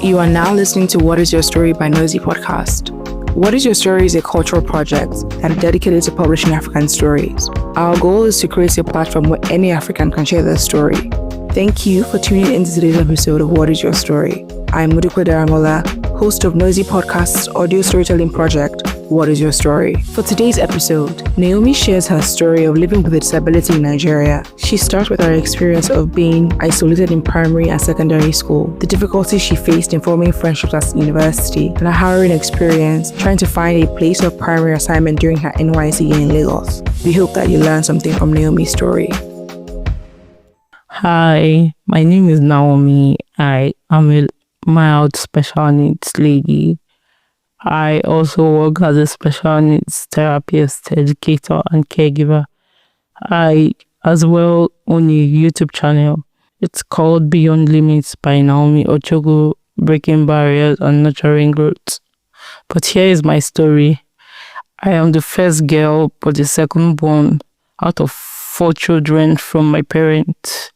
You are now listening to What Is Your Story by Nosy Podcast. What Is Your Story is a cultural project that is dedicated to publishing African stories. Our goal is to create a platform where any African can share their story. Thank you for tuning into today's episode of What Is Your Story. I'm Mudukwe Daramola, host of Nosy Podcast's audio storytelling project, What Is Your Story? For today's episode, Naomi shares her story of living with a disability in Nigeria. She starts with her experience of being isolated in primary and secondary school, the difficulties she faced in forming friendships at university, and a harrowing experience trying to find a place of primary assignment during her NYC in Lagos. We hope that you learn something from Naomi's story. Hi, my name is Naomi. I am a mild special needs lady. I also work as a special needs therapist, educator, and caregiver. I as well own a YouTube channel. It's called Beyond Limits by Naomi Ochogo, Breaking Barriers and Nurturing Growth. But here is my story. I am the first girl, but the second born out of 4 children from my parents.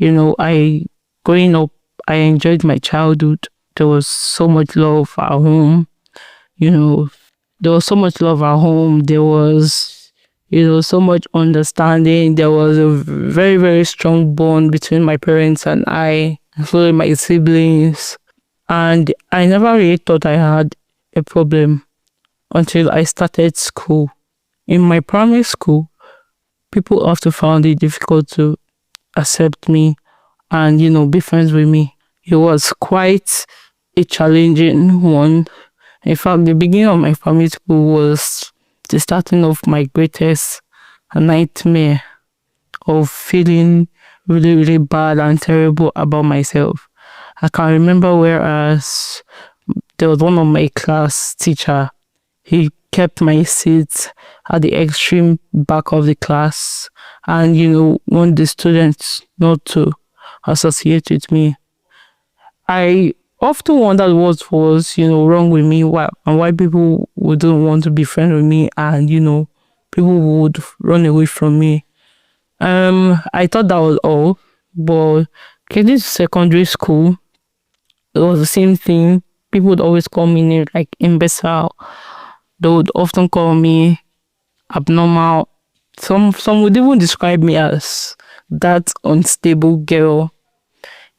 Growing up, I enjoyed my childhood. There was so much love at home. There was so much love at home. There was, so much understanding. There was a very, very strong bond between my parents and I, including my siblings. And I never really thought I had a problem until I started school. In my primary school, people often found it difficult to accept me and, be friends with me. It was quite a challenging one. In fact, the beginning of my primary school was the starting of my greatest nightmare of feeling really, really bad and terrible about myself. I can remember whereas there was one of my class teacher, he kept my seat at the extreme back of the class and, want the students not to associate with me. I often wondered what was, wrong with me, why people wouldn't want to be friends with me and, people would run away from me. I thought that was all, but getting to secondary school, it was the same thing. People would always call me names like Imbecile. They would often call me abnormal. Some would even describe me as that unstable girl.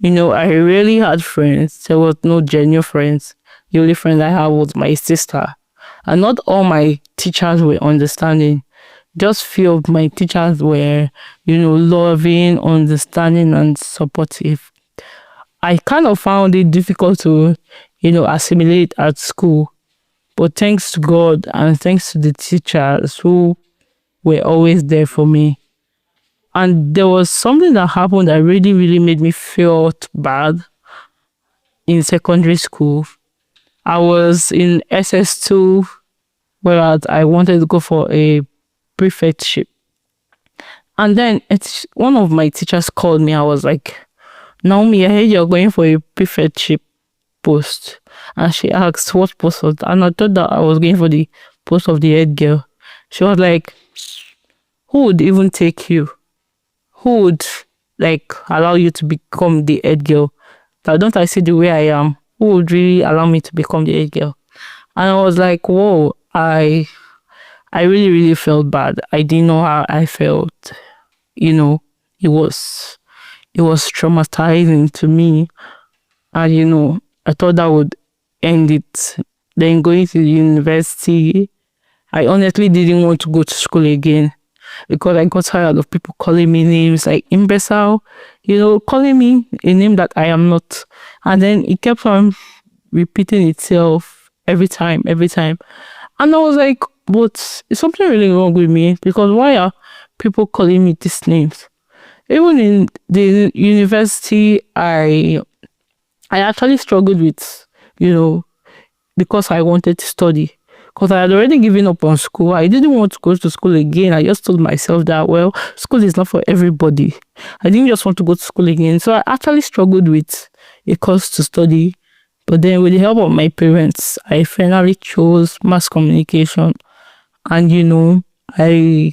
I really had friends. There was no genuine friends. The only friend I had was my sister. And not all my teachers were understanding. Just few of my teachers were, loving, understanding, and supportive. I kind of found it difficult to, assimilate at school. But thanks to God and thanks to the teachers who were always there for me. And there was something that happened that really, really made me feel bad in secondary school. I was in SS2, whereas I wanted to go for a prefectship. And then one of my teachers called me. I was like, Naomi, I heard you're going for a prefectship post. And she asked what post was that? And I thought that I was going for the post of the head girl. She was like, who would even take you? Who would allow you to become the head girl? Now, don't I see the way I am? Who would really allow me to become the head girl? And I was like, whoa, I really, really felt bad. I didn't know how I felt. It was traumatizing to me. And, I thought that would end it. Then going to the university, I honestly didn't want to go to school again. Because I got tired of people calling me names like Imbecile, calling me a name that I am not. And then it kept on repeating itself every time. And I was like, but is something really wrong with me? Because why are people calling me these names? Even in the university, I actually struggled with, because I wanted to study. Because I had already given up on school. I didn't want to go to school again. I just told myself that, well, school is not for everybody. I didn't just want to go to school again. So I actually struggled with a course to study. But then with the help of my parents, I finally chose mass communication. And, I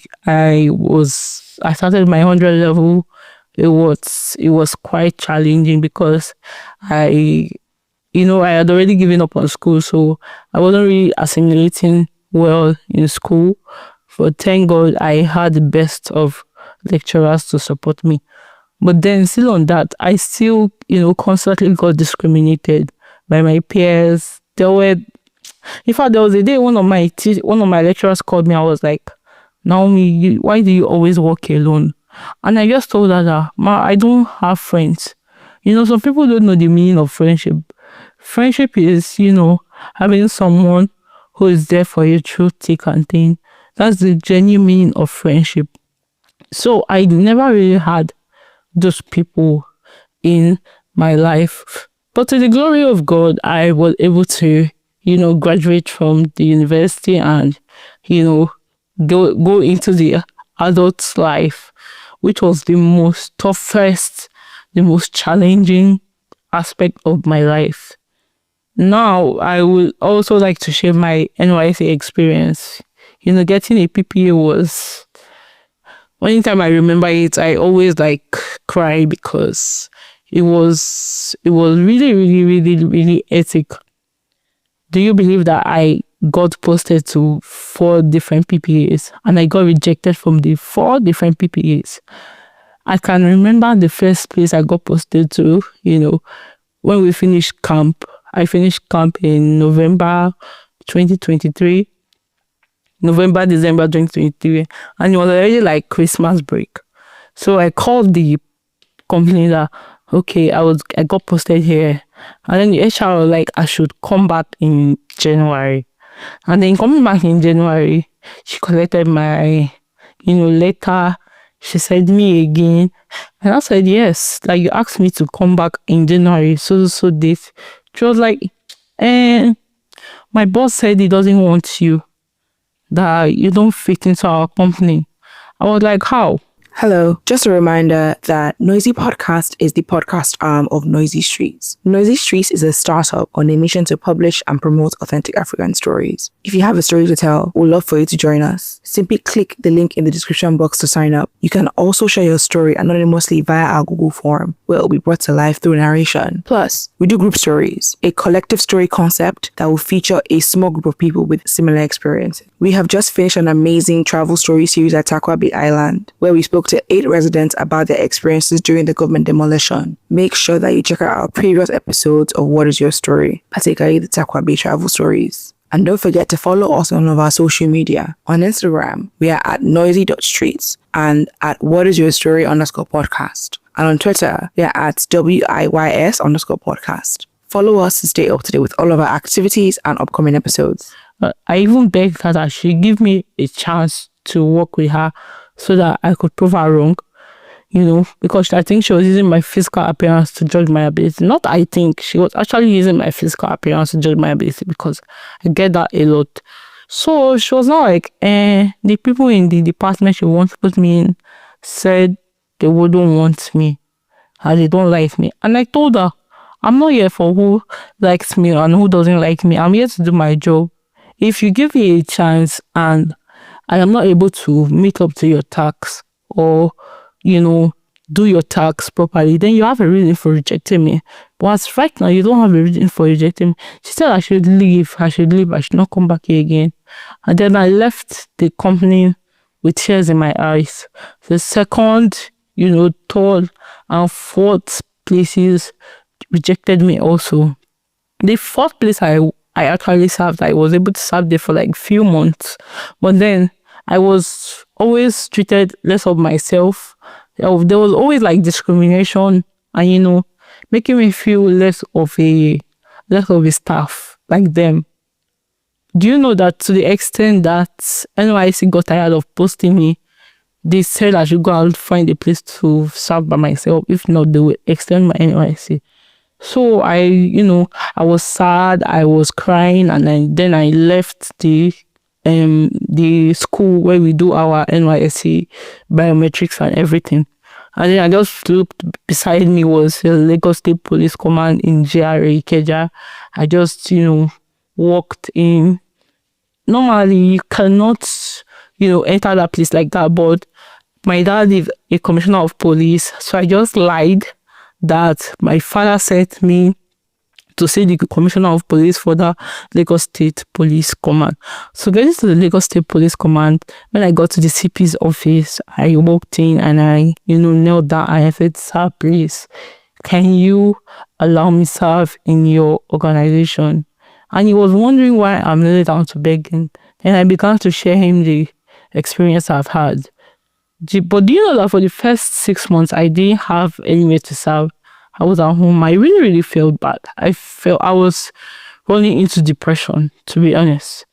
started my 100 level. It was quite challenging because I I had already given up on school, so I wasn't really assimilating well in school. But thank God I had the best of lecturers to support me. But then still on that, I still, constantly got discriminated by my peers. In fact, there was a day one of my lecturers called me. I was like, Naomi, why do you always walk alone? And I just told her that, Ma, I don't have friends. Some people don't know the meaning of friendship. Friendship is, having someone who is there for you through thick and thin. That's the genuine meaning of friendship. So I never really had those people in my life. But to the glory of God, I was able to, graduate from the university and, go into the adult life, which was the most toughest, the most challenging aspect of my life. Now, I would also like to share my NYC experience. Getting a PPA was, anytime I remember it, I always cry because it was really, really, really, really hectic. Do you believe that I got posted to 4 different PPAs and I got rejected from the 4 different PPAs? I can remember the first place I got posted to, when we finished camp. I finished camp in November 2023. December 2023. And it was already Christmas break. So I called the company that, okay, I got posted here. And then the HR was like, I should come back in January. And then coming back in January, she collected my, letter. She said me again. And I said, yes, you asked me to come back in January, so this. She was like, my boss said he doesn't want you, that you don't fit into our company. I was like, how? Hello, just a reminder that Noisy Podcast is the podcast arm of Noisy Streets. Noisy Streets is a startup on a mission to publish and promote authentic African stories. If you have a story to tell, we'd love for you to join us. Simply click the link in the description box to sign up. You can also share your story anonymously via our Google form, where it will be brought to life through narration. Plus, we do group stories, a collective story concept that will feature a small group of people with similar experiences. We have just finished an amazing travel story series at Takwa Bay Island, where we spoke to 8 residents about their experiences during the government demolition. Make sure that you check out our previous episodes of What Is Your Story, particularly the Takwa Bay travel stories. And don't forget to follow us on all of our social media. On Instagram, we are at noisy.streets and at whatisyourstory_podcast. And on Twitter, we are at WIYS_podcast. Follow us to stay up to date with all of our activities and upcoming episodes. I even begged her that she give me a chance to work with her so that I could prove her wrong, because I think she was using my physical appearance to judge my ability. Not I think, she was actually using my physical appearance to judge my ability, because I get that a lot. So she was not like, the people in the department she wants to put me in said they wouldn't want me and they don't like me. And I told her, I'm not here for who likes me and who doesn't like me. I'm here to do my job. If you give me a chance and I am not able to meet up to your tasks or, do your tasks properly, then you have a reason for rejecting me. But as right now, you don't have a reason for rejecting me. She said I should leave. I should not come back here again. And then I left the company with tears in my eyes. The second, third and fourth places rejected me also. The fourth place I actually served, I was able to serve there for few months. But then I was always treated less of myself. There was always discrimination and, making me feel less of a staff like them. Do you know that to the extent that NYC got tired of posting me, they said I should go out find a place to serve by myself. If not, they will extend my NYC. So I was sad, I was crying, and then I left the school where we do our NYSC biometrics and everything. And then I just looked beside me was the Lagos State Police Command in GRA Ikeja. I just, walked in. Normally, you cannot, enter that place like that, but my dad is a commissioner of police, so I just lied that my father sent me to see the commissioner of police for the Lagos State Police Command. So getting to the Lagos State Police Command, when I got to the CP's office, I walked in and I, knelt down and I said, "Sir, please, can you allow me serve in your organization?" And he was wondering why I'm kneeling down to beg him. And I began to share him the experience I've had. But do you know that for the first 6 months, I didn't have anywhere to serve? I was at home. I really, really felt bad. I felt I was running into depression, to be honest.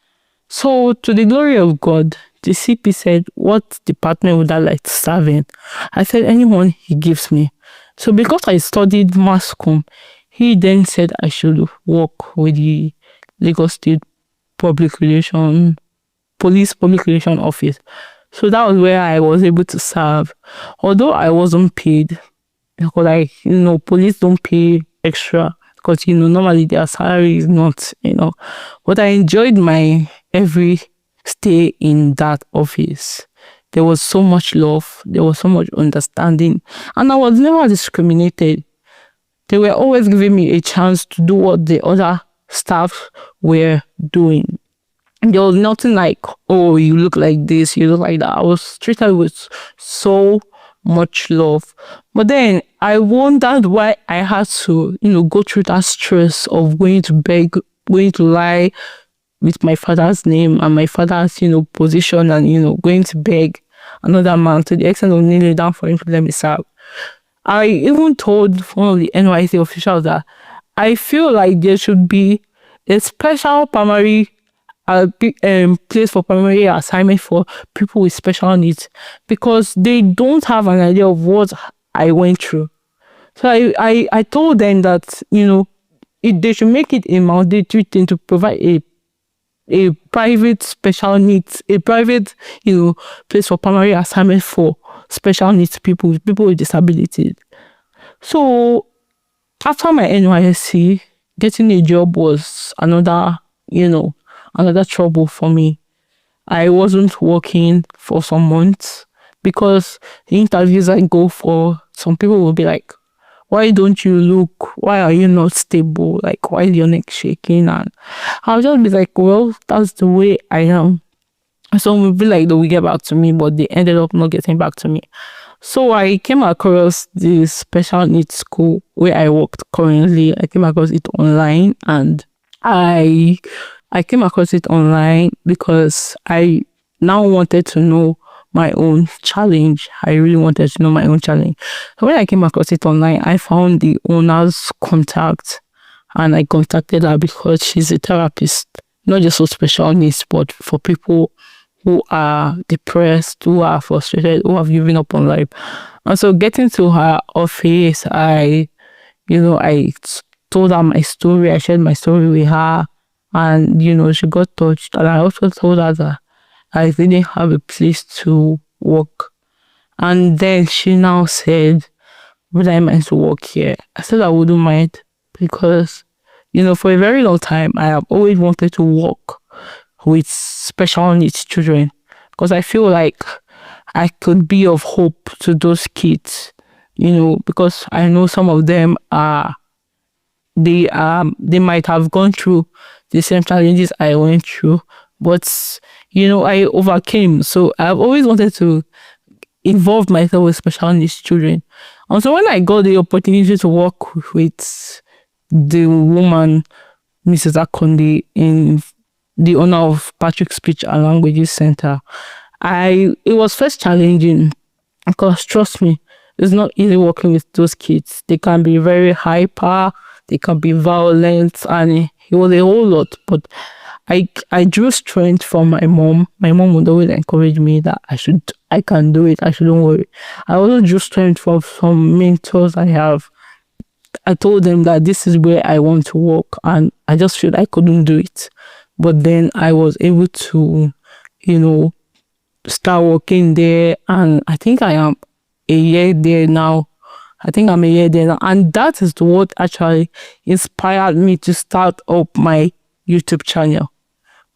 So, to the glory of God, the CP said, "What department would I like to serve in?" I said, "Anyone he gives me." So, because I studied mass comm, he then said I should work with the Lagos State Police Public Relation Office. So that was where I was able to serve. Although I wasn't paid, because police don't pay extra, because normally their salary is not, but I enjoyed my every stay in that office. There was so much love, there was so much understanding, and I was never discriminated. They were always giving me a chance to do what the other staff were doing. There was nothing like, "Oh, you look like this, you look like that." I was treated with so much love. But then I wondered why I had to, go through that stress of going to beg, going to lie with my father's name and my father's, position, and, going to beg another man to the extent of kneeling down for him to let me serve. I even told one of the NYC officials that I feel like there should be a special primary place for primary assignment for people with special needs, because they don't have an idea of what I went through. So I told them that, they should make it a mandatory thing to provide a private special needs, a private, place for primary assignment for special needs people with disabilities. So after my NYSC, getting a job was another trouble for me. I wasn't working for some months because the interviews I go for, some people will be like, "Why are you not stable? Like, why is your neck shaking?" And I'll just be like, "Well, that's the way I am." Some will be like, they will get back to me, but they ended up not getting back to me. So I came across this special needs school where I worked currently. I came across it online, and I came across it online because I now wanted to know my own challenge. I really wanted to know my own challenge. So when I came across it online, I found the owner's contact, and I contacted her because she's a therapist, not just for special needs, but for people who are depressed, who are frustrated, who have given up on life. And so getting to her office, I told her my story. I shared my story with her, and she got touched. And I also told her that I didn't have a place to work. And then she now said, "Would I mind to work here?" I said I wouldn't mind, because for a very long time I have always wanted to work with special needs children, because I feel like I could be of hope to those kids, because I know some of them they might have gone through the same challenges I went through, but I overcame. So I've always wanted to involve myself with special needs children. And so when I got the opportunity to work with the woman, Mrs. Akonde, in the owner of Patrick Speech and Languages Center, it was first challenging, because trust me, it's not easy working with those kids. They can be very hyper, they can be violent, and it was a whole lot. But I drew strength from my mom. My mom would always encourage me that I can do it, I shouldn't worry. I also drew strength from some mentors I have. I told them that this is where I want to work, and I just feel I couldn't do it. But then I was able to, start working there, and I think I am a year there now. And that is what actually inspired me to start up my YouTube channel.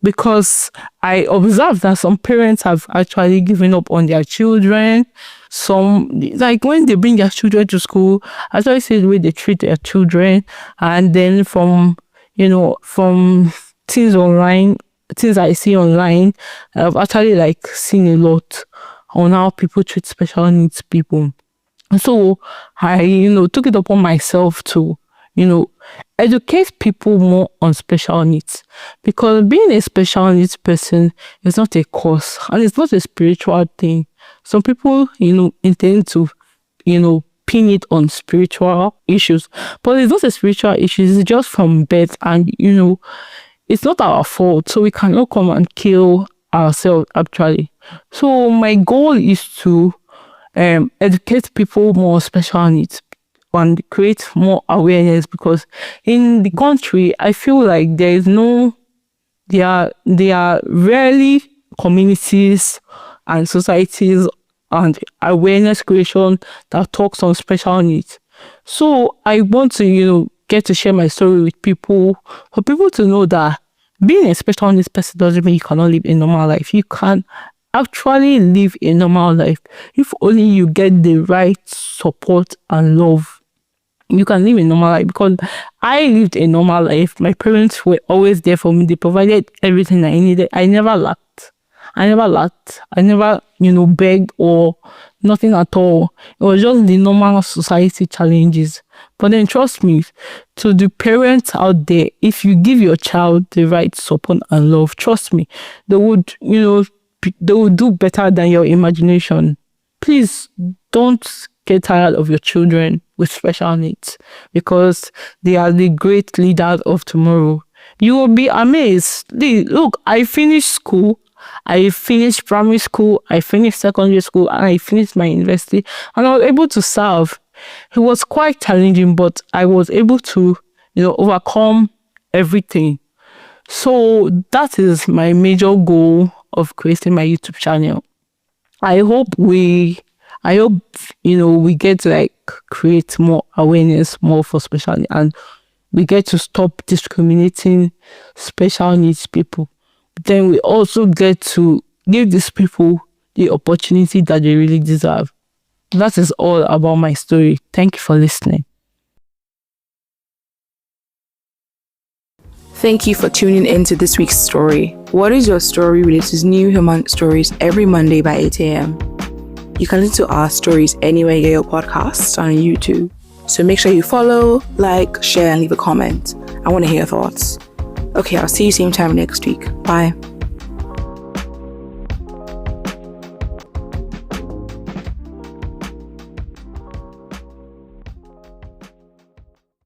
because I observed that some parents have actually given up on their children. Some, like when they bring their children to school, I actually see the way they treat their children. And then from things online, things I see online, I've actually like seen a lot on how people treat special needs people. So I, took it upon myself to, educate people more on special needs, because being a special needs person is not a course and it's not a spiritual thing. Some people, intend to, pin it on spiritual issues, but it's not a spiritual issue. It's just from birth, and it's not our fault. So we cannot come and kill ourselves actually. So my goal is to educate people more special needs and create more awareness, because in the country I feel like there are rarely communities and societies and awareness creation that talks on special needs. So I want to get to share my story with people, for people to know that being a special needs person doesn't mean you cannot live a normal life. You can actually live a normal life if only you get the right support and love. You can live a normal life, because I lived a normal life. My parents were always there for me. They provided everything I needed. I never lacked. I never, begged or nothing at all. It was just the normal society challenges. But then trust me, to the parents out there, if you give your child the right support and love, trust me, they would, they will do better than your imagination. Please don't get tired of your children with special needs, because they are the great leaders of tomorrow. You will be amazed. Look, I finished school. I finished primary school. I finished secondary school. And I finished my university. And I was able to serve. It was quite challenging, but I was able to, overcome everything. So that is my major goal of creating my YouTube channel. I hope we get to like create more awareness more for special needs, and we get to stop discriminating special needs people. Then we also get to give these people the opportunity that they really deserve. That is all about my story. Thank you for listening. Thank you for tuning in to this week's story. What is your story releases new human stories every Monday by 8 a.m. You can listen to our stories anywhere you get your podcasts on YouTube. So make sure you follow, like, share, and leave a comment. I want to hear your thoughts. Okay, I'll see you same time next week. Bye.